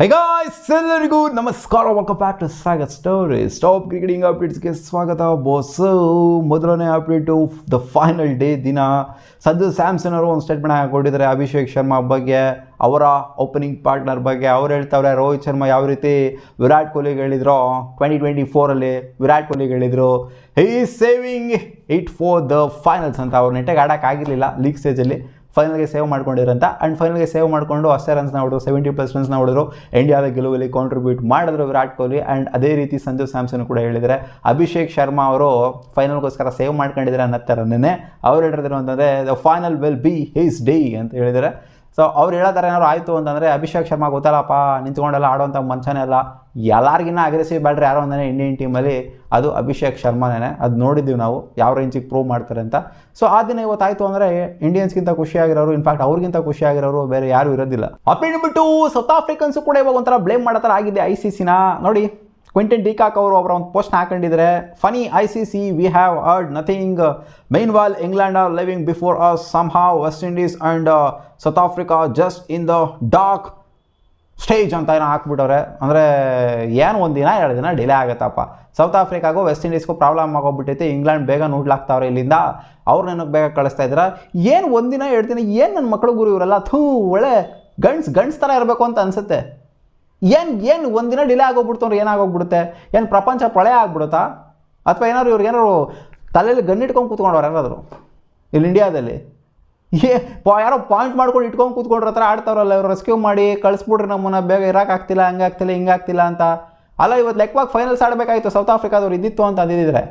High guys, ಎಲ್ಲರಿಗೂ ನಮಸ್ಕಾರ. Welcome back to Sagar stories. Top cricketing ಅಪ್ಡೇಟ್ಸ್ಗೆ ಸ್ವಾಗತ ಬಾಸ್. ಮೊದಲನೇ ಅಪ್ಡೇಟು ದ ಫೈನಲ್ ಡೇ ದಿನ ಸಂಜು ಸ್ಯಾಮ್ಸನ್ ಅವರು ಒಂದು ಸ್ಟೇಟ್ಮೆಂಟ್ ಕೊಟ್ಟಿದ್ದಾರೆ ಅಭಿಷೇಕ್ ಶರ್ಮಾ ಬಗ್ಗೆ, ಅವರ ಓಪನಿಂಗ್ ಪಾರ್ಟ್ನರ್ ಬಗ್ಗೆ. ಅವ್ರು ಹೇಳ್ತಾವ್ರೆ ರೋಹಿತ್ ಶರ್ಮಾ ಯಾವ ರೀತಿ ವಿರಾಟ್ ಕೊಹ್ಲಿಗೆ ಹೇಳಿದ್ರು 2024 ವಿರಾಟ್ ಕೊಹ್ಲಿಗೆ ಹೇಳಿದರು he is saving it for the finals ಅಂತ. ಅವ್ರು ನೆಟ್ಟಾಗಿ ಆಡೋಕ್ಕಾಗಿರಲಿಲ್ಲ ಲೀಗ್ ಸ್ಟೇಜಲ್ಲಿ, ಫೈನಲ್ಗೆ ಸೇವ್ ಮಾಡ್ಕೊಂಡಿದ್ರಂತ. ಆ್ಯಂಡ್ ಫೈನಲ್ಗೆ ಸೇವ್ ಮಾಡಿಕೊಂಡು ಅಷ್ಟೇ ರನ್ಸ್ನ ಹೊಡೆದ್ರು, 70+ ರನ್ಸ್ನ ಹೊಡೆದ್ರು. ಇಂಡಿಯಾದ ಗೆಲುವಲ್ಲಿ ಕಾಂಟ್ರಿಬ್ಯೂಟ್ ಮಾಡಿದ್ರು ವಿರಾಟ್ ಕೊಹ್ಲಿ. ಆ್ಯಂಡ್ ಅದೇ ರೀತಿ ಸಂಜು ಸ್ಯಾಮ್ಸನ್ ಕೂಡ ಹೇಳಿದ್ದಾರೆ ಅಭಿಷೇಕ್ ಶರ್ಮಾ ಅವರು ಫೈನಲ್ಗೋಸ್ಕರ ಸೇವ್ ಮಾಡ್ಕೊಂಡಿದ್ದಾರೆ ಅನ್ನೋ ಥರನೇ ಅವ್ರು ಹೇಳಿದ್ರು ಅಂತಂದರೆ the final will be his day ಅಂತ ಹೇಳಿದ್ದಾರೆ. ಸೊ ಅವ್ರು ಹೇಳೋದಾರೆ ಏನಾದ್ರು ಆಯಿತು ಅಂತಂದರೆ ಅಭಿಷೇಕ್ ಶರ್ಮಾ ಗೊತ್ತಲ್ಲಪ್ಪ, ನಿಂತ್ಕೊಂಡೆಲ್ಲ ಆಡೋವಂಥ ಮಂಚನೇ ಅಲ್ಲ, ಎಲ್ಲರಿಗಿನ್ನ ಅಗ್ರೆಸಿವ್ ಬ್ಯಾಟ್ರಿ ಯಾರೋ ಒಂದೇ ಇಂಡಿಯನ್ ಟೀಮಲ್ಲಿ ಅದು ಅಭಿಷೇಕ್ ಶರ್ಮಾನೇ. ಅದು ನೋಡಿದ್ದೀವಿ ನಾವು ಯಾವ ರೇಂಜಿಗೆ ಪ್ರೂವ್ ಮಾಡ್ತಾರೆ ಅಂತ. ಸೊ ಆ ದಿನ ಇವತ್ತಾಯಿತು ಅಂದರೆ ಇಂಡಿಯನ್ಸ್ಗಿಂತ ಖುಷಿಯಾಗಿರೋರು, ಇನ್ಫ್ಯಾಕ್ಟ್ ಅವ್ರಿಗಿಂತ ಖುಷಿಯಾಗಿರೋರು ಬೇರೆ ಯಾರು ಇರೋದಿಲ್ಲ. ಅಪ್ಪಿಟ್ಬಿಟ್ಟು ಸೌತ್ ಆಫ್ರಿಕನ್ಸು ಕೂಡ ಇವಾಗ ಒಂಥರ ಬ್ಲೇಮ್ ಮಾಡೋ ಥರ ಆಗಿದೆ ICCನ. ನೋಡಿ, ಕ್ವಿಂಟನ್ ಡಿಕಾಕ್ ಅವರು ಅವರ ಒಂದು ಪೋಸ್ಟ್ನ ಹಾಕೊಂಡಿದ್ದಾರೆ. Funny ICC, we have heard nothing, meanwhile England are leaving before us somehow, West Indies and South Africa just in the dark stage ಅಂತ ಏನೋ ಹಾಕ್ಬಿಟ್ಟವ್ರೆ. ಅಂದರೆ ಏನು ಒಂದಿನ 2 ದಿನ ಡಿಲೇ ಆಗುತ್ತಪ್ಪ. ಸೌತ್ ಆಫ್ರಿಕಾಗೂ ವೆಸ್ಟ್ ಇಂಡೀಸ್ಗೂ ಪ್ರಾಬ್ಲಮ್ ಆಗೋಗ್ಬಿಟ್ಟೈತೆ. ಇಂಗ್ಲೆಂಡ್ ಬೇಗ ನೋಡ್ಲಾಗ್ತಾವ್ರೆ ಇಲ್ಲಿಂದ, ಅವ್ರು ನನಗೆ ಬೇಗ ಕಳಿಸ್ತಾ ಇದ್ದಾರೆ. ಏನು 1 ದಿನ 2 ದಿನ ಏನು ನನ್ನ ಮಕ್ಕಳು ಗುರು ಇವರೆಲ್ಲ, ಒಳ್ಳೆ ಗಂಡ್ಸ್ ಥರ ಇರಬೇಕು ಅಂತ ಅನಿಸುತ್ತೆ. ಏನು 1 ದಿನ ಡಿಲೇ ಆಗೋಗ್ಬಿಡ್ತು ಅಂದ್ರೆ ಏನಾಗೋಗ್ಬಿಡುತ್ತೆ? ಏನು ಪ್ರಪಂಚ ಪ್ರಳಯ ಆಗ್ಬಿಡುತ್ತಾ? ಅಥವಾ ಏನಾದ್ರು ಇವ್ರಿಗೇನಾದ್ರು ತಲೆಯಲ್ಲಿ ಗನ್ನಿಟ್ಕೊಂಡು ಕೂತ್ಕೊಂಡವ್ರು ಯಾರಾದರೂ ಇಲ್ಲಿ ಇಂಡಿಯಾದಲ್ಲಿ? ಯಾರೋ ಪಾಯಿಂಟ್ ಮಾಡ್ಕೊಂಡು ಇಟ್ಕೊಂಡು ಕೂತ್ಕೊಂಡ್ರ ಹತ್ರ ಆಡ್ತಾವ್ರಲ್ಲ ಇವ್ರು, ರೆಸ್ಕ್ಯೂ ಮಾಡಿ ಕಳಿಸ್ಬಿಡ್ರಿ ನಮ್ಮನ್ನ, ಬೇಗ ಇರೋಕ್ಕಾಗ್ತಿಲ್ಲ, ಹಂಗಾಗ್ತಿಲ್ಲ ಹಿಂಗಾಗ್ತಿಲ್ಲ ಅಂತ. ಅಲ್ಲ, ಇವತ್ತು ಲೆಕ್ಕವಾಗಿ ಫೈನಲ್ಸ್ ಆಡಬೇಕಾಯ್ತು ಸೌತ್ ಆಫ್ರಿಕಾದವ್ರು ಇದ್ದಿತ್ತು ಅಂತ ಅಂದಿದ್ರೆ,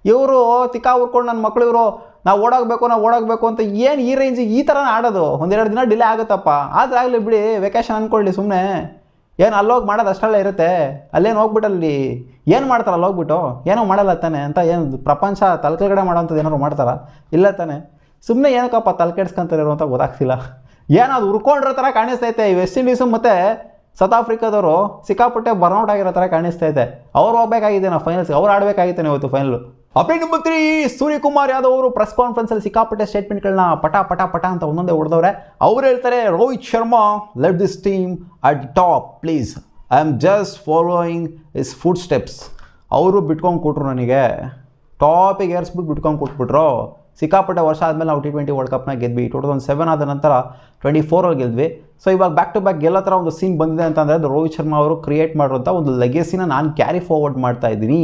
ಇವರು ತಿಕ್ಕಾ ಉರ್ಕೊಂಡು ನನ್ನ ಮಕ್ಕಳು ಇವರು ನಾವು ಓಡಾಗಬೇಕು ಅಂತ ಏನು ಈ ರೇಂಜಿಗೆ ಈ ಥರನೇ ಆಡೋದು? 1-2 ದಿನ ಡಿಲೇ ಆಗುತ್ತಪ್ಪ, ಆದರೆ ಆಗಲಿ ಬಿಡಿ, ವೆಕೇಶನ್ ಅಂದ್ಕೊಳ್ಳಿ ಸುಮ್ಮನೆ. ಏನು ಅಲ್ಲೋಗಿ ಮಾಡೋದು ಅಷ್ಟೆಲ್ಲ ಇರುತ್ತೆ? ಅಲ್ಲೇನು ಹೋಗ್ಬಿಟ್ಟಲ್ಲಿ ಏನು ಮಾಡ್ತಾರೆ? ಅಲ್ಲಿ ಹೋಗ್ಬಿಟ್ಟು ಏನೋ ಮಾಡಲ್ಲ ತಾನೆ ಅಂತ, ಏನು ಪ್ರಪಂಚ ತಲೆಕೆಳಗಡೆ ಮಾಡೋವಂಥದ್ದು ಏನಾದ್ರು ಮಾಡ್ತಾರಾ? ಇಲ್ಲ ತಾನೆ. ಸುಮ್ಮನೆ ಏನಕ್ಕಪ್ಪ ತಲೆ ಕೆಡ್ಸ್ಕೊಂತಾರೋ ಅಂತ ಗೊತ್ತಾಗ್ತಿಲ್ಲ. ಏನೋ ಅದು ಉರ್ಕೊಂಡಿರೋ ಥರ ಕಾಣಿಸ್ತೈತೆ. ಈ ವೆಸ್ಟ್ ಇಂಡೀಸು ಮತ್ತು ಸೌತ್ ಆಫ್ರಿಕಾದವರು ಸಿಕ್ಕಾಪಟ್ಟೆ ಬರ್ನೌಟ್ ಆಗಿರೋ ಥರ ಕಾಣಿಸ್ತೈತೆ. ಅವ್ರು ಹೋಗ್ಬೇಕಾಗಿದೆ ನಾವು ಫೈನಲ್ಸ್ಗೆ, ಅವ್ರು ಆಡಬೇಕಾಗಿತ್ತು ಇವತ್ತು final. Update number 3, Suryakumar Yadav ಅವರು ಪ್ರೆಸ್ ಕಾನ್ಫರೆನ್ಸಲ್ಲಿ ಸಿಕ್ಕಾಪಟ್ಟೆ ಸ್ಟೇಟ್ಮೆಂಟ್ಗಳನ್ನ ಪಟ ಅಂತ ಒಂದೊಂದೇ ಹೊಡೆದವ್ರೆ. ಅವ್ರು ಹೇಳ್ತಾರೆ Rohit Sharma let this team at top please, I am just following is food steps. ಅವರು ಬಿಟ್ಕೊಂಡು ಕೊಟ್ರು, ನನಗೆ ಟಾಪಿಗೆ ಏರಿಸ್ಬಿಟ್ಟು ಬಿಟ್ಕೊಂಡು ಕೊಟ್ಬಿಟ್ರು. ಸಿಕ್ಕಾಪಟ್ಟೆ ವರ್ಷ ಆದಮೇಲೆ ನಾವು T20 ವರ್ಲ್ಡ್ ಕಪ್ನ ಗೆದ್ವಿ. 2007 ಆದ ನಂತರ 24 ಗೆದ್ವಿ. ಸೊ ಇವಾಗ ಬ್ಯಾಕ್ ಟು ಬ್ಯಾಕ್ ಗೆಲ್ಲೋ ಥರ ಒಂದು ಸೀನ್ ಬಂದಿದೆ ಅಂತಂದರೆ ಅದು ರೋಹಿತ್ ಶರ್ಮಾ ಅವರು ಕ್ರಿಯೇಟ್ ಮಾಡಿರೋಂಥ ಒಂದು ಲೆಗೆಸಿನ ನಾನು ಕ್ಯಾರಿ ಫಾರ್ವರ್ಡ್ ಮಾಡ್ತಾ ಇದ್ದೀನಿ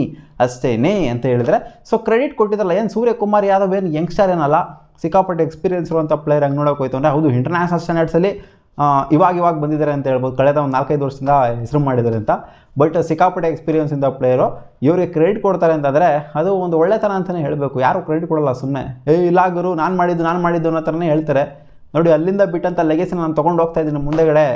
ಅಷ್ಟೇನೇ ಅಂತ ಹೇಳಿದರೆ. ಸೊ ಕ್ರೆಡಿಟ್ ಕೊಟ್ಟಿದ್ರಲ್ಲ. ಏನು ಸೂರ್ಯಕುಮಾರ್ ಯಾದವ್ ಏನು ಯಂಗ್ಸ್ಟರ್ ಏನಲ್ಲ, ಸಿಕ್ಕಾಪಟ್ಟೆ ಎಕ್ಸ್ಪೀರಿಯನ್ಸ್ ಇರುವಂಥ ಪ್ಲೇಯರ್. ಹಂಗೆ ನೋಡೋಕೆ ಹೋಯ್ತು ಅಂದರೆ ಹೌದು, ಇಂಟರ್ನ್ಯಾಷನಲ್ ಸ್ಟ್ಯಾಂಡರ್ಡ್ಸಲ್ಲಿ ಇವಾಗ ಬಂದಿದ್ದಾರೆ ಅಂತ ಹೇಳ್ಬೋದು. ಕಳೆದ ಒಂದು 4-5 ವರ್ಷದಿಂದ ಹೆಸರು ಮಾಡಿದ್ದಾರೆ ಅಂತ. ಬಟ್ ಸಿಕ್ಕಾಪಟ್ಟೆ ಎಕ್ಸ್ಪೀರಿಯನ್ಸಿಂದ ಪ್ಲೇಯರು. ಇವ್ರಿಗೆ ಕ್ರೆಡಿಟ್ ಕೊಡ್ತಾರೆ ಅಂತಂದರೆ ಅದು ಒಂದು ಒಳ್ಳೆತನ ಅಂತಲೇ ಹೇಳಬೇಕು. ಯಾರು ಕ್ರೆಡಿಟ್ ಕೊಡೋಲ್ಲ ಸುಮ್ಮನೆ. ಇಲ್ಲ ಗುರು ನಾನು ಮಾಡಿದ್ದು ಅನ್ನೋ ಥರನೇ ಹೇಳ್ತಾರೆ. ನೋಡಿ, ಅಲ್ಲಿಂದ ಬಿಟ್ಟಂಥ ಲೆಗೆಸಿನ ನಾನು ತೊಗೊಂಡು ಹೋಗ್ತಾ ಇದ್ದೀನಿ, ಮುಂದೆಗಡೆ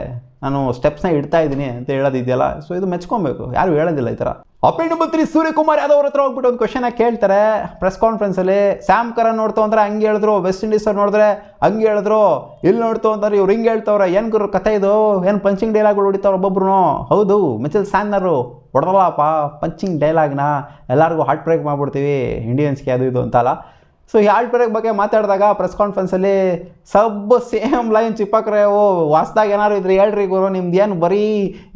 ನಾನು ಸ್ಟೆಪ್ಸ್ನ ಇಡ್ತಾ ಇದ್ದೀನಿ ಅಂತ ಹೇಳೋದಿದೆಯಲ್ಲ. ಸೊ ಇದು ಮೆಚ್ಕೊಬೇಕು, ಯಾರು ಹೇಳೋದಿಲ್ಲ ಈ ಥರ. ಅಪ್ಡೇಟ್ ನಂಬರ್ 3, ಸೂರ್ಯಕುಮಾರ್ ಯಾದವ್ ಅವ್ರ ಹತ್ರ ಹೋಗ್ಬಿಟ್ಟು ಒಂದು ಕ್ವಶನ್ ಕೇಳ್ತಾರೆ ಪ್ರೆಸ್ ಕಾನ್ಫರೆನ್ಸಲ್ಲಿ. ಸ್ಯಾಮ್ ಕರನ್ ನೋಡ್ತು ಅಂದ್ರೆ ಹಂಗೆ ಹೇಳಿದ್ರು, ವೆಸ್ಟ್ ಇಂಡೀಸ್ ಅವ್ರು ನೋಡಿದ್ರೆ ಹಂಗೆ ಹೇಳಿದ್ರು, ಇಲ್ಲಿ ನೋಡ್ತು ಅಂತಾರೆ ಇವ್ರು ಹಿಂಗೆ ಹೇಳ್ತವ್ರೆ. ಏನು ಗುರು ಕತೆ ಇದು? ಏನು ಪಂಚಿಂಗ್ ಡೈಲಾಗ್ಗಳು ಹೊಡಿತಾವ್ರು ಒಬ್ಬೊಬ್ರು? ಹೌದು, ಮಿಚೆಲ್ ಸ್ಯಾನ್ನರು ಹೊಡೆದಲ್ಲಪ್ಪ ಪಂಚಿಂಗ್ ಡೈಲಾಗ್ನ, ಎಲ್ಲರಿಗೂ ಹಾರ್ಟ್ ಬ್ರೇಕ್ ಮಾಡಿಬಿಡ್ತೀವಿ ಇಂಡಿಯನ್ಸ್ಗೆ ಅದು ಇದು ಅಂತಲ್ಲ. ಸೊ ಈ ಹಾರ್ಟ್ ಬ್ರೇಕ್ ಬಗ್ಗೆ ಮಾತಾಡಿದಾಗ ಪ್ರೆಸ್ ಕಾನ್ಫರೆನ್ಸಲ್ಲಿ ಸೇಮ್ ಲೈನ್ ಚಿಪ್ಪಕ್ರೆ, ವಾಸ್ದಾಗ ಏನಾದ್ರು ಇದ್ರೆ ಹೇಳ್ರಿ ಗುರು, ನಿಮ್ದು ಏನು ಬರೀ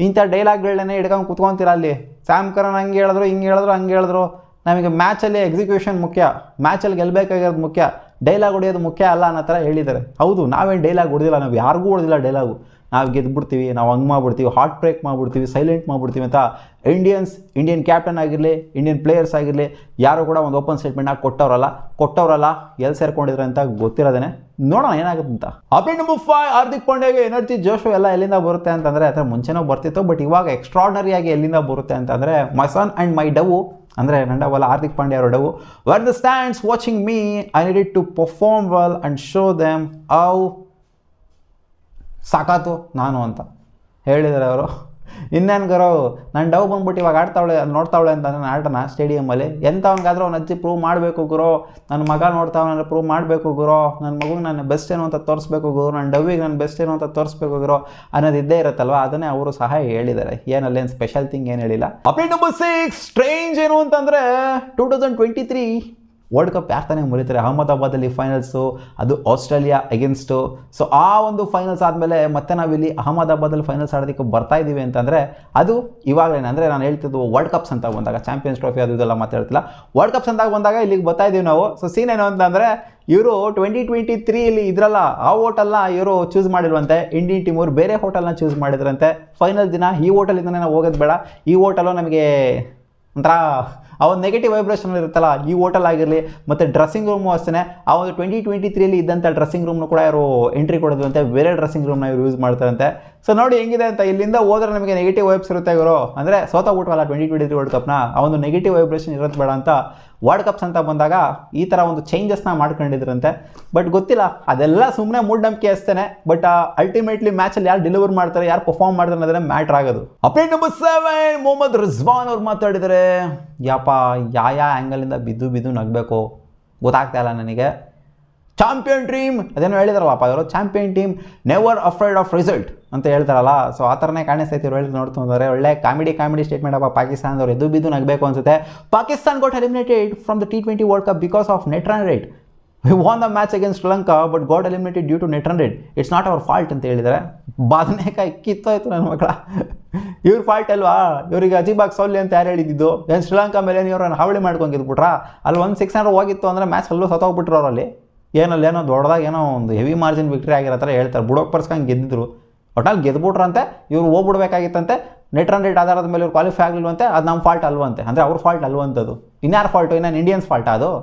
ಇಂಥ ಡೈಲಾಗ್ಗಳನ್ನೇ ಹಿಡ್ಕೊಂಡು ಕುತ್ಕೊತೀರ ಅಲ್ಲಿ. ಸ್ಯಾಮ್ ಕರನ್ ಹಂಗೆ ಹೇಳಿದ್ರು, ಹಿಂಗೆ ಹೇಳಿದ್ರು. ನಮಗೆ ಮ್ಯಾಚಲ್ಲಿ ಎಕ್ಸಿಕ್ಯೂಷನ್ ಮುಖ್ಯ, ಮ್ಯಾಚಲ್ಲಿ ಗೆಲ್ಲಬೇಕಾಗಿರೋದು ಮುಖ್ಯ, ಡೈಲಾಗ್ ಹೊಡೆಯೋದು ಮುಖ್ಯ ಅಲ್ಲ ಅನ್ನೋ ಥರ ಹೇಳಿದ್ದಾರೆ. ಹೌದು, ನಾವೇನು ಡೈಲಾಗ್ ಹೊಡೆದಿಲ್ಲ, ನಾವು ಯಾರಿಗೂ ಹೊಡೆದಿಲ್ಲ ಡೈಲಾಗು. ನಾವು ಗೆದ್ಬಿಡ್ತೀವಿ, ನಾವು ಹಂಗೆ ಮಾಡ್ಬಿಡ್ತೀವಿ, ಹಾರ್ಟ್ ಬ್ರೇಕ್ ಮಾಡಿಬಿಡ್ತೀವಿ, ಸೈಲೆಂಟ್ ಮಾಡಿಬಿಡ್ತೀವಿ ಅಂತ ಇಂಡಿಯನ್ ಕ್ಯಾಪ್ಟನ್ ಆಗಿರಲಿ, ಇಂಡಿಯನ್ ಪ್ಲೇಯರ್ಸ್ ಆಗಿರಲಿ, ಯಾರು ಕೂಡ ಒಂದು ಓಪನ್ ಸ್ಟೇಟ್ಮೆಂಟ್ನಾಗ ಕೊಟ್ಟವರಲ್ಲ. ಎಲ್ಲಿ ಸೇರ್ಕೊಂಡಿದ್ರೆ ಅಂತ ಗೊತ್ತಿರೋದೇ. ನೋಡೋಣ ಏನಾಗುತ್ತೆ ಅಂತ. ಅಪ್ಡೇಟ್ ನಂಬರ್ 5, ಹಾರ್ದಿಕ್ ಪಾಂಡ್ಯಾಗೆ ಎನರ್ಜಿ ಜೋಶು ಎಲ್ಲ ಎಲ್ಲಿಂದ ಬರುತ್ತೆ ಅಂತಂದರೆ, ಅದರ ಮುಂಚೆನೂ ಬರ್ತಿತ್ತು, ಬಟ್ ಇವಾಗ ಎಕ್ಸ್ಟ್ರಾರ್ಡನರಿಯಾಗಿ ಎಲ್ಲಿಂದ ಬರುತ್ತೆ ಅಂತಂದರೆ ಮೈ ಸನ್ ಆ್ಯಂಡ್ ಮೈ ಡವು, ಅಂದರೆ ನನ್ನ ಡವಲ್ಲ ಹಾರ್ದಿಕ್ ಪಾಂಡ್ಯ ಅವರ ಡವು. Where the stands watching me, I needed to perform well and show them how ಸಾಕಾತು ನಾನು ಅಂತ ಹೇಳಿದ್ದಾರೆ ಅವರು. ಇನ್ನೇನು ಗರೋ, ನನ್ನ ಡವ್ ಬಂದ್ಬಿಟ್ಟು ಇವಾಗ ನೋಡ್ತಾವಳೆ ಅಂತ ನನ್ನ ಆಟನ ಸ್ಟೇಡಿಯಮಲ್ಲಿ. ಎಂಥವನಿಗಾದ್ರೂ ಅವ್ನು ಅಜ್ಜಿ ಪ್ರೂವ್ ಮಾಡಬೇಕು ಗುರು, ನನ್ನ ಮಗ ನೋಡ್ತಾವನ ಪ್ರೂವ್ ಮಾಡಬೇಕು ಗುರು, ನನ್ನ ಮಗುಗೆ ನಾನು ಬೆಸ್ಟ್ ಏನು ಅಂತ ತೋರಿಸ್ಬೇಕು ಗುರು, ನನ್ನ ಡವ್ವಿಗೆ ನಾನು ಬೆಸ್ಟ್ ಏನು ಅಂತ ತೋರಿಸ್ಬೇಕು ಗುರು ಅನ್ನೋದು ಇದ್ದೇ ಇರುತ್ತಲ್ವ. ಅದನ್ನೇ ಅವರು ಸಹ ಹೇಳಿದ್ದಾರೆ. ಏನಲ್ಲೇನು ಸ್ಪೆಷಲ್ ಥಿಂಗ್ ಏನು ಹೇಳಿಲ್ಲ. ಅಪ್ಡೇಟ್ ನಂಬರ್ 6, ಸ್ಟ್ರೇಂಜ್ ಏನು ಅಂತಂದರೆ 2023 ವರ್ಲ್ಡ್ ಕಪ್ ಯಾರು ತಾನೇ ಮುರಿತಾರೆ. ಅಹಮದಾಬಾದಲ್ಲಿ ಫೈನಲ್ಸು, ಅದು ಆಸ್ಟ್ರೇಲಿಯಾ ಅಗೇನ್ಸ್ಟು. ಸೊ ಆ ಒಂದು ಫೈನಲ್ಸ್ ಆದಮೇಲೆ ಮತ್ತೆ ನಾವಿಲ್ಲಿ ಅಹಮದಾಬಾದಲ್ಲಿ ಫೈನಲ್ಸ್ ಆಡೋದಕ್ಕೆ ಬರ್ತಾ ಇದ್ದೀವಿ ಅಂತಂದರೆ ಅದು ಇವಾಗಲೇ ಅಂದರೆ ನಾನು ಹೇಳ್ತಿದ್ದು ವರ್ಲ್ಡ್ ಕಪ್ಸ್ ಅಂತ ಬಂದಾಗ, ಚಾಂಪಿಯನ್ಸ್ ಟ್ರೋಫಿ ಅದು ಇದೆಲ್ಲ ಮಾತಾಡ್ತಿಲ್ಲ, ವರ್ಲ್ಡ್ ಕಪ್ಸ್ ಅಂತ ಬಂದಾಗ ಇಲ್ಲಿಗೆ ಬರ್ತಾ ಇದ್ದೀವಿ ನಾವು. ಸೊ ಸೀನ್ ಏನು ಅಂತಂದರೆ ಇವರು 2023 ಇದ್ರಲ್ಲ, ಆ ಹೋಟೆಲ್ನ ಇವರು ಚೂಸ್ ಮಾಡಿಲ್ವಂತೆ. ಇಂಡಿಯನ್ ಟೀಮ್ ಅವರು ಬೇರೆ ಹೋಟೆಲ್ನ ಚೂಸ್ ಮಾಡಿದ್ರಂತೆ. ಫೈನಲ್ ದಿನ ಈ ಹೋಟೆಲಿಂದನೇ ನಾವು ಹೋಗೋದು ಬೇಡ, ಈ ಹೋಟೆಲು ನಮಗೆ ಒಂಥರ ಆ ಒಂದು ನೆಗೆಟಿವ್ ವೈಬ್ರೇಷನ್ ಇರುತ್ತಲ್ಲ, ಈ ಹೋಟೆಲ್ ಆಗಿರಲಿ. ಮತ್ತು ಡ್ರೆಸ್ಸಿಂಗ್ ರೂಮು ಅಷ್ಟೇ, ಆ ಒಂದು 2023 ಇದ್ದಂಥ ಡ್ರೆಸ್ಸಿಂಗ್ ರೂಮ್ನು ಕೂಡ ಇವರು ಎಂಟ್ರಿ ಕೊಡೋದಂತೆ, ಬೇರೆ ಡ್ರೆಸ್ಸಿಂಗ್ ರೂಮ್ನ ಇವರು ಯೂಸ್ ಮಾಡ್ತಾರಂತೆ. ಸೊ ನೋಡಿ ಹೆಂಗಿದೆ ಅಂತ. ಇಲ್ಲಿಂದ ಹೋದ್ರೆ ನಮಗೆ ನೆಗೆಟಿವ್ ವೈಬ್ಸ್ ಇರುತ್ತೆ. ಇವರು ಅಂದರೆ ಸೋತೋಗ್ಬಿಟ್ವಲ್ಲ 2023 ವರ್ಲ್ಡ್ ಕಪ್ನ, ಆ ಒಂದು ನೆಗೆಟಿವ್ ವೈಬ್ರೇಷನ್ ಇರೋದು ಬೇಡ ಅಂತ ವರ್ಲ್ಡ್ ಕಪ್ಸ್ ಅಂತ ಬಂದಾಗ ಈ ಥರ ಒಂದು ಚೇಂಜಸ್ನ ಮಾಡ್ಕೊಂಡಿದ್ರಂತೆ. ಬಟ್ ಗೊತ್ತಿಲ್ಲ, ಅದೆಲ್ಲ ಸುಮ್ಮನೆ ಮೂಢನಂಬಿಕೆ ಅಷ್ಟೇ. ಬಟ್ ಅಲ್ಟಿಮೇಟ್ಲಿ ಮ್ಯಾಚಲ್ಲಿ ಯಾರು ಡೆಲಿವರ್ ಮಾಡ್ತಾರೆ, ಯಾರು ಪರ್ಫಾರ್ಮ್ ಮಾಡ್ತಾರೆ ಅನ್ನೋದ್ರೆ ಮ್ಯಾಟ್ರ್ ಆಗೋದು. ಅಪ್ಡೇಟ್ ನಂಬರ್ 7, ಮೊಹಮ್ಮದ್ ರಿಜ್ವಾನ್ ಅವ್ರು ಮಾತಾಡಿದರೆ, ಯಪ್ಪ ಯಾವ ಆ್ಯಂಗಲಿಂದ ಬಿದ್ದು ನಗಬೇಕು ಗೊತ್ತಾಗ್ತಾ ಇಲ್ಲ ನನಗೆ. ಚಾಂಪಿಯನ್ ಟೀಮ್ ಅದೇನೋ ಹೇಳಿದಾರಲ್ಲಪ್ಪ ಇವರು, champion team never afraid of result ಅಂತ ಹೇಳ್ತಾರಲ್ಲ. ಸೊ ಆ ಥರನೇ ಕಾಣಿಸ್ತೈತಿ ಇವ್ರು ಹೇಳಿ ನೋಡ್ತಾರೆ. ಒಳ್ಳೆ ಕಾಮಿಡಿ ಸ್ಟೇಟ್ಮೆಂಟ್ ಅಪ್ಪ. ಪಾಕಿಸ್ತಾನದವ್ರು ಎದ್ದು ಬಿದ್ದು ನಗಬೇಕು ಅನ್ಸುತ್ತೆ. Pakistan got eliminated from the T20 world cup because of net run rate. We won the match against Sri Lanka but got eliminated due to net run rate. It's not our fault ಅಂತ ಹೇಳಿದ್ದಾರೆ. ಬಾದನೇಕಾಯಿ ಕಿತ್ತೋಯ್ತು ನನ್ನ ಮಕ್ಕಳ. ಇವ್ರ ಫಾಲ್ಟ್ ಅಲ್ವಾ? ಇವರಿಗೆ ಅಜೀಬಾಗ್ ಸೌಲಿ ಅಂತ ಯಾರು ಹೇಳಿದ್ದು? ಏನು ಶ್ರೀಲಂಕಾ ಮೇಲೆ ಇವ್ರನ್ನ ಹಾವಳಿ ಮಾಡ್ಕೊಂಡಿದ್ಬಿಟ್ರಾ? ಅಲ್ಲಿ 1-6 ಹೋಗಿತ್ತು ಅಂದರೆ ಮ್ಯಾಚ್ ಅಲ್ಲೂ ಸತ್ತೋಗ್ಬಿಟ್ರು ಅವರಲ್ಲಿ. ಏನೋ ದೊಡ್ಡದಾಗ ಏನೋ ಒಂದು ಹೆವಿ ಮಾರ್ಜಿನ್ ವಿಕ್ಟ್ರಿ ಆಗಿರೋ ಥರ ಹೇಳ್ತಾರೆ. ಬುಡೋಕ್ ಪರ್ಸ್ಕೊಂಡು ಗೆದ್ದಿದ್ರು, ಒಟ್ನಲ್ಲಿ ಗೆದ್ಬಿಟ್ರಂತೆ. ಇವ್ರು ಹೋಗ್ಬಿಡ್ಬೇಕಾಗಿತ್ತಂತೆ. ನೆಟ್ ರನ್ ರೇಟ್ ಆಧಾರದ ಮೇಲೆ ಇವ್ರು ಕ್ವಾಲಿಫೈ ಆಗಲಿಲ್ವಂತೆ. ಅದು ನಮ್ಮ ಫಾಲ್ಟ್ ಅಲ್ವಂತೆ, ಅಂದರೆ ಅವ್ರ ಫಾಲ್ಟ್ ಅಲ್ವಂಥದ್ದು. ಇನ್ಯಾರ ಫಾಲ್ಟು? ಇನ್ನೇನು ಇಂಡಿಯನ್ಸ್ ಫಾಲ್ಟಾ ಅದು?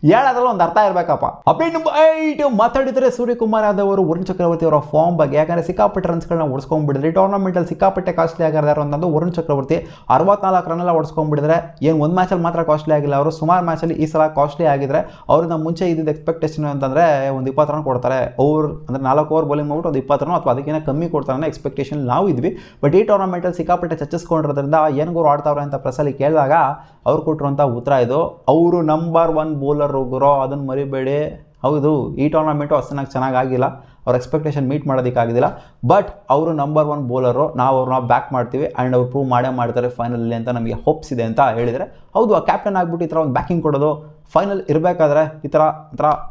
ಹೇಳೋದ್ರಲ್ಲಿ ಒಂದು ಅರ್ಥ ಇರಬೇಕಪ್ಪ. ಅಪ್ಡೇಟ್ ನಂಬರ್ 8 ಮಾತಾಡಿದರೆ ಸೂರ್ಯಕುಮಾರ್ ಯಾದವ್ ಅವರು ವರುಣ್ ಚಕ್ರವರ್ತಿ ಅವರ ಫಾರ್ಮ್ ಬಗ್ಗೆ. ಯಾಕಂದರೆ ಸಿಕ್ಕಾಪಟ್ಟೆ ರನ್ಸ್ಗಳನ್ನ ಓಡಿಸ್ಕೊಂಡ್ಬಿಡಿದ್ರೆ ಟೂರ್ನಮೆಂಟಲ್ಲಿ ಸಿಕ್ಕಾಪಟ್ಟೆ ಕಾಸ್ಟ್ಲಿ ಆಗಿದ್ದಾರೆ ಅಂತಂದು ವರುಣ್ ಚಕ್ರವರ್ತಿ 64 ರನ್ನೆಲ್ಲ ಓಡಿಸ್ಕೊಂಡ್ಬಿಡಿದ್ರೆ. ಏನು ಒಂದು ಮ್ಯಾಚಲ್ಲಿ ಮಾತ್ರ ಕಾಸ್ಟ್ಲಿ ಆಗಿಲ್ಲ, ಅವರು ಸುಮಾರು ಮ್ಯಾಚಲ್ಲಿ ಈ ಸಲ ಕಾಸ್ಟ್ಲಿ ಆಗಿದ್ರೆ. ಅವ್ರಿಂದ ಮುಂಚೆ ಇದ್ದಿದ್ದು ಎಕ್ಸ್ಪೆಕ್ಟೇಷನ್ ಅಂತಂದರೆ ಒಂದು 20 ರನ್ ಕೊಡ್ತಾರೆ ಅವ್ರು, ಅಂದರೆ 4 ಓವರ್ ಬೌಲಿಂಗ್ ಮಾಡ್ಬಿಟ್ಟು ಒಂದು 20 ರನ್ ಅಥವಾ ಅದಕ್ಕಿಂತ ಕಮ್ಮಿ ಕೊಡ್ತಾರೆ ಅನ್ನೋ ಎಕ್ಸ್ಪೆಕ್ಟೇಷನ್ ನಾವು ಇದ್ವಿ. ಬಟ್ ಈ ಟೂರ್ನಮೆಂಟಲ್ಲಿ ಸಿಕ್ಕಾಪಟ್ಟೆ ಚರ್ಚಿಸ್ಕೊಂಡಿರೋದ್ರಿಂದ ಏನ್ಗೋರು ಆಡ್ತಾವ್ರೆ ಅಂತ ಪ್ರೆಸ್ಸಲ್ಲಿ ಕೇಳಿದಾಗ ಅವ್ರು ಕೊಟ್ಟಿರುವಂಥ ಉತ್ತರ ಇದು. ಅವರು ನಂಬರ್ 1 ಬೌಲರ್ ಗುರೋ, ಅದನ್ನು ಮರಿಬೇಡಿ. ಹೌದು, ಈ ಟೂರ್ನಮೆಂಟು ಅಷ್ಟನಾಗಿ ಚೆನ್ನಾಗಿಲ್ಲ, ಅವ್ರ ಎಕ್ಸ್ಪೆಕ್ಟೇಷನ್ ಮೀಟ್ ಮಾಡೋದಕ್ಕಾಗಿದ್ದಿಲ್ಲ. ಬಟ್ ಅವರು ನಂಬರ್ 1 ಬೌಲರು, ನಾವು ಅವ್ರನ್ನ ಬ್ಯಾಕ್ ಮಾಡ್ತೀವಿ ಆ್ಯಂಡ್ ಅವ್ರು ಪ್ರೂವ್ ಮಾಡ್ತಾರೆ ಫೈನಲಲ್ಲಿ ಅಂತ ನಮಗೆ ಹೋಪ್ಸ್ ಇದೆ ಅಂತ ಹೇಳಿದರೆ. ಹೌದು, ಆ ಕ್ಯಾಪ್ಟನ್ ಆಗಿಬಿಟ್ಟು ಈ ಥರ ಒಂದು ಬ್ಯಾಕಿಂಗ್ ಕೊಡೋದು, ಫೈನಲ್ ಇರಬೇಕಾದ್ರೆ ಈ ಥರ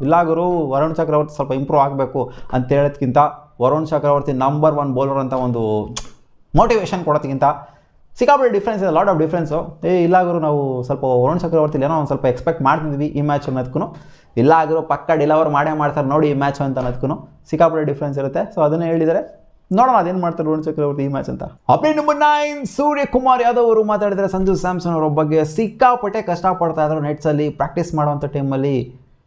ಇಲ್ಲಾಗರು ವರುಣ್ ಚಕ್ರವರ್ತಿ ಸ್ವಲ್ಪ ಇಂಪ್ರೂವ್ ಆಗಬೇಕು ಅಂತ ಹೇಳೋದಕ್ಕಿಂತ, ವರುಣ್ ಚಕ್ರವರ್ತಿ ನಂಬರ್ 1 ಬೌಲರ್ ಅಂತ ಒಂದು ಮೋಟಿವೇಶನ್ ಕೊಡೋದಕ್ಕಿಂತ ಸಿಕ್ಕಾಪಟ್ಟೆ ಡಿಫ್ರೆನ್ಸ್ ಇದೆ, ಲಾಟ್ ಆಫ್ ಡಿಫ್ರೆನ್ಸು. ಇಲ್ಲಾಗರು ನಾವು ಸ್ವಲ್ಪ ವರುಣ್ ಚಕ್ರವರ್ತಿಲಿ ಏನೋ ಒಂದು ಸ್ವಲ್ಪ ಎಕ್ಸ್ಪೆಕ್ಟ್ ಮಾಡ್ತಿದ್ವಿ ಈ ಮ್ಯಾಚ್ ಅನ್ನೋದಕ್ಕೂ, ಇಲ್ಲಾಗರು ಪಕ್ಕ ಡೆಲಿವರ್ ಮಾಡ್ತಾರೆ ನೋಡಿ ಈ ಮ್ಯಾಚ್ ಅಂತ ಅನ್ನೋದಕ್ಕೂ ಸಿಕ್ಕಾಪಟ್ಟೆ ಡಿಫ್ರೆನ್ಸ್ ಇರುತ್ತೆ. ಸೊ ಅದನ್ನೇ ಹೇಳಿದರೆ ನೋಡೋಣ ಅದೇನು ಮಾಡ್ತಾರೆ ವರುಣ್ ಚಕ್ರವರ್ತಿ ಈ ಮ್ಯಾಚ್ ಅಂತ. ಅಪ್ಡೇಟ್ ನಂಬರ್ 9, ಸೂರ್ಯಕುಮಾರ್ ಯಾದವ್ ಅವರು ಮಾತಾಡಿದರೆ ಸಂಜು ಸ್ಯಾಮ್ಸನ್ ಅವರ ಬಗ್ಗೆ. ಸಿಕ್ಕಾಪಟ್ಟೆ ಕಷ್ಟಪಡ್ತಾ ಇದ್ರು ನೆಟ್ಸಲ್ಲಿ ಪ್ರಾಕ್ಟೀಸ್ ಮಾಡುವಂಥ ಟೈಮಲ್ಲಿ.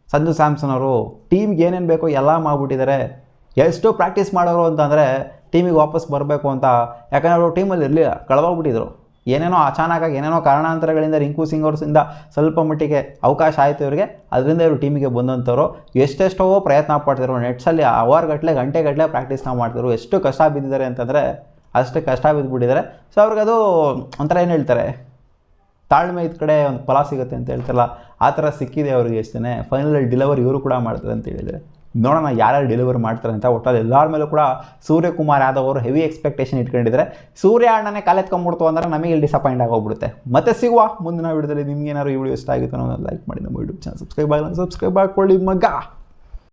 ಸಂಜು ಸ್ಯಾಮ್ಸನ್ ಅವರು ಟೀಮ್ಗೆ ಏನೇನು ಬೇಕೋ ಎಲ್ಲ ಮಾಡಿಬಿಟ್ಟಿದ್ದಾರೆ. ಎಷ್ಟು ಪ್ರಾಕ್ಟೀಸ್ ಮಾಡೋರು ಅಂತಂದರೆ ಟೀಮಿಗೆ ವಾಪಸ್ ಬರಬೇಕು ಅಂತ. ಯಾಕಂದರೆ ಅವರು ಟೀಮಲ್ಲಿ ಇರಲಿಲ್ಲ, ಕಳೆದೋಗ್ಬಿಟ್ಟಿದ್ರು. ಏನೇನೋ ಅಚಾನಕಾಗಿ ಏನೇನೋ ಕಾರಣಾಂತರಗಳಿಂದ ರಿಂಕು ಸಿಂಗ್ ಅವ್ರಿಂದ ಸ್ವಲ್ಪ ಮಟ್ಟಿಗೆ ಅವಕಾಶ ಆಯಿತು ಇವರಿಗೆ, ಅದರಿಂದ ಇವರು ಟೀಮಿಗೆ ಬಂದಂಥವ್ರು. ಎಷ್ಟೆಷ್ಟೋ ಪ್ರಯತ್ನ ಪಡ್ತಿದ್ರು ನೆಟ್ಸಲ್ಲಿ, ಗಂಟೆಗಟ್ಟಲೆ ಪ್ರಾಕ್ಟೀಸ್ನ ಮಾಡ್ತಿದ್ರು. ಎಷ್ಟು ಕಷ್ಟ ಬಿದ್ದಿದ್ದಾರೆ ಅಂತಂದರೆ ಅಷ್ಟು ಕಷ್ಟ ಬಿದ್ದುಬಿಟ್ಟಿದ್ದಾರೆ. ಸೊ ಅವ್ರಿಗದು ಒಂಥರ ಏನು ಹೇಳ್ತಾರೆ, ತಾಳ್ಮೆ ಇದ್ದ ಕಡೆ ಒಂದು ಫಲ ಸಿಗುತ್ತೆ ಅಂತ ಹೇಳ್ತಾರಲ್ಲ, ಆ ಥರ ಸಿಕ್ಕಿದೆ ಅವ್ರಿಗೆ. ಎಷ್ಟೇ ಫೈನಲಲ್ಲಿ ಡೆಲಿವರಿ ಇವರು ಕೂಡ ಮಾಡ್ತಾರೆ ಅಂತ ಹೇಳಿದರೆ. ನೋಡೋಣ ಯಾರ್ಯಾರು ಡೆಲಿವರ್ ಮಾಡ್ತಾರೆ ಅಂತ. ಒಟ್ಟಲ್ಲಿ ಎಲ್ಲರ ಮೇಲೂ ಕೂಡ ಸೂರ್ಯಕುಮಾರ್ ಯಾದವ್ ಅವರು ಹೆವಿ ಎಕ್ಸ್ಪೆಕ್ಟೇಷನ್ ಇಟ್ಕೊಂಡಿದ್ದಾರೆ. ಸೂರ್ಯ ಅಣ್ಣನೇ ಕಾಲೆತ್ಕೊಂಡ್ಬಿಡ್ತು ಅಂದರೆ ನಮಗೆ ಇಲ್ಲಿ ಡಿಸಪಾಯಿಂಟ್ ಆಗೋಗ್ಬಿಡುತ್ತೆ. ಮತ್ತೆ ಸಿಗುವ ಮುಂದಿನ ವಿಡಿಯೋದಲ್ಲಿ. ನಿಮ್ಗೆ ಏನಾದ್ರು ಈ ವಿಡಿಯೋ ಇಷ್ಟ ಆಗಿತ್ತು ಅನ್ನೋದು ಲೈಕ್ ಮಾಡಿ, ನಮ್ಮ ಯೂಟ್ಯೂಬ್ ಚಾನಲ್ ಸಬ್ಸ್ಕ್ರೈಬ್ ಆಗಿಲ್ಲ ಸಬ್ಸ್ಕ್ರೈಬ್ ಮಾಡ್ಕೊಳ್ಳಿ ಮಗ.